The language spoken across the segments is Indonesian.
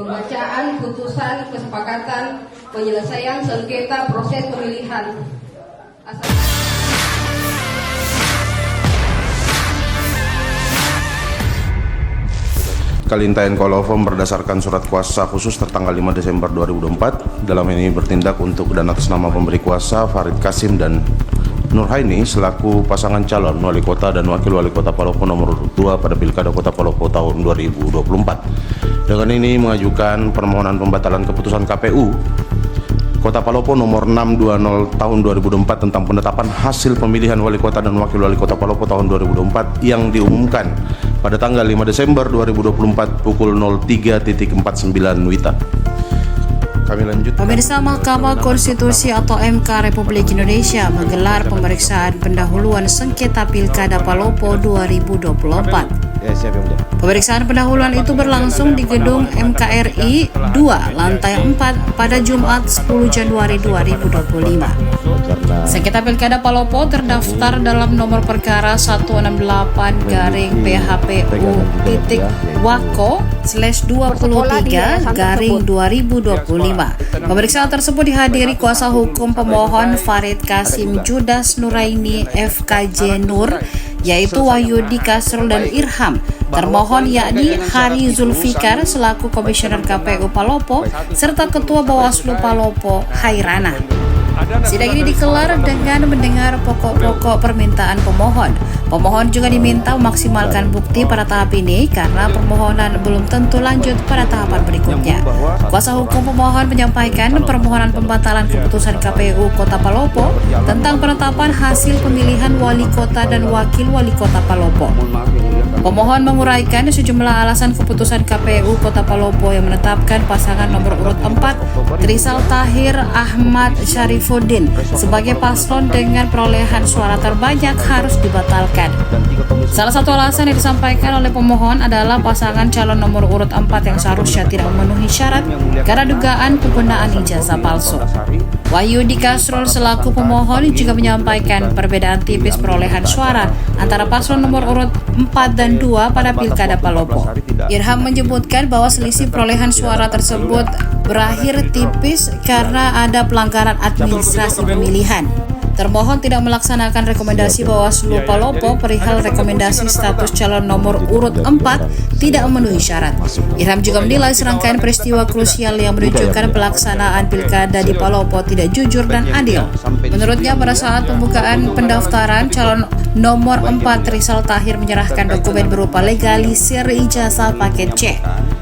Pembacaan putusan kesepakatan penyelesaian sengketa proses pemilihan. Kalintayan Kolofom berdasarkan surat kuasa khusus tertanggal 5 Desember 2024 dalam ini bertindak untuk dan atas nama pemberi kuasa Farid Kasim dan Nurhaini selaku pasangan calon wali kota dan wakil wali kota Palopo nomor 2 pada Pilkada Kota Palopo tahun 2024. Dengan ini mengajukan permohonan pembatalan keputusan KPU Kota Palopo nomor 620 tahun 2024 tentang penetapan hasil pemilihan wali kota dan wakil wali kota Palopo tahun 2024 yang diumumkan pada tanggal 5 Desember 2024 pukul 03.49 WITA. Kami lanjut. Pemirsa, Mahkamah Konstitusi atau MK Republik Indonesia menggelar pemeriksaan pendahuluan sengketa Pilkada Palopo 2024. Pemeriksaan pendahuluan itu berlangsung di gedung MKRI 2 lantai 4 pada Jumat 10 Januari 2025. Sengketa Pilkada Palopo terdaftar dalam nomor perkara 168-PHPU-Wako/23-2025. Pemeriksaan tersebut dihadiri kuasa hukum pemohon Farid Kasim Judas Nuraini FKJ Nur, yaitu Wahyudi Kasrul dan Irham. Termohon yakni Hari Zulfikar selaku Komisioner KPU Palopo serta Ketua Bawaslu Palopo Hairana. Sidang ini dikelar dengan mendengar pokok-pokok permintaan pemohon. Pemohon juga diminta memaksimalkan bukti pada tahap ini karena permohonan belum tentu lanjut pada tahapan berikutnya. Kuasa hukum pemohon menyampaikan permohonan pembatalan keputusan KPU Kota Palopo tentang penetapan hasil pemilihan wali kota dan wakil wali kota Palopo. Pemohon menguraikan sejumlah alasan keputusan KPU Kota Palopo yang menetapkan pasangan nomor urut 4 Trisal Tahir Ahmad Syarifuddin sebagai paslon dengan perolehan suara terbanyak harus dibatalkan. Salah satu alasan yang disampaikan oleh pemohon adalah pasangan calon nomor urut 4 yang seharusnya tidak memenuhi syarat karena dugaan penggunaan ijazah palsu. Wahyudi Kasrul selaku pemohon juga menyampaikan perbedaan tipis perolehan suara antara paslon nomor urut 4 dan 2 pada Pilkada Palopo. Irham menyebutkan bahwa selisih perolehan suara tersebut berakhir tipis karena ada pelanggaran administrasi pemilihan. Termohon tidak melaksanakan rekomendasi Bawaslu Palopo perihal rekomendasi status calon nomor urut 4 tidak memenuhi syarat. Irham juga menilai serangkaian peristiwa krusial yang menunjukkan pelaksanaan pilkada di Palopo tidak jujur dan adil. Menurutnya pada saat pembukaan pendaftaran, calon nomor 4 Trisal Tahir menyerahkan dokumen berupa legalisir ijazah paket C.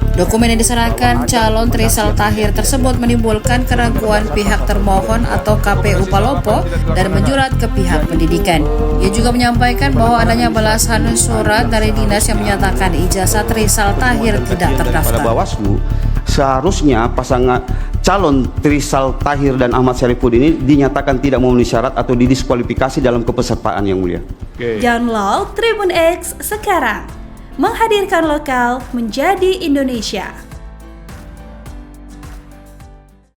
Dokumen yang diserahkan calon Trisal Tahir tersebut menimbulkan keraguan pihak termohon atau KPU Palopo dan menjurat ke pihak pendidikan. Ia juga menyampaikan bahwa adanya balasan surat dari dinas yang menyatakan ijazah Trisal Tahir tidak terdaftar. Bawaslu seharusnya pasangan calon Trisal Tahir dan Ahmad Syarifuddin ini dinyatakan tidak memenuhi syarat atau didiskualifikasi dalam kepesertaan yang mulia. Download Tribun X sekarang. Menghadirkan lokal menjadi Indonesia.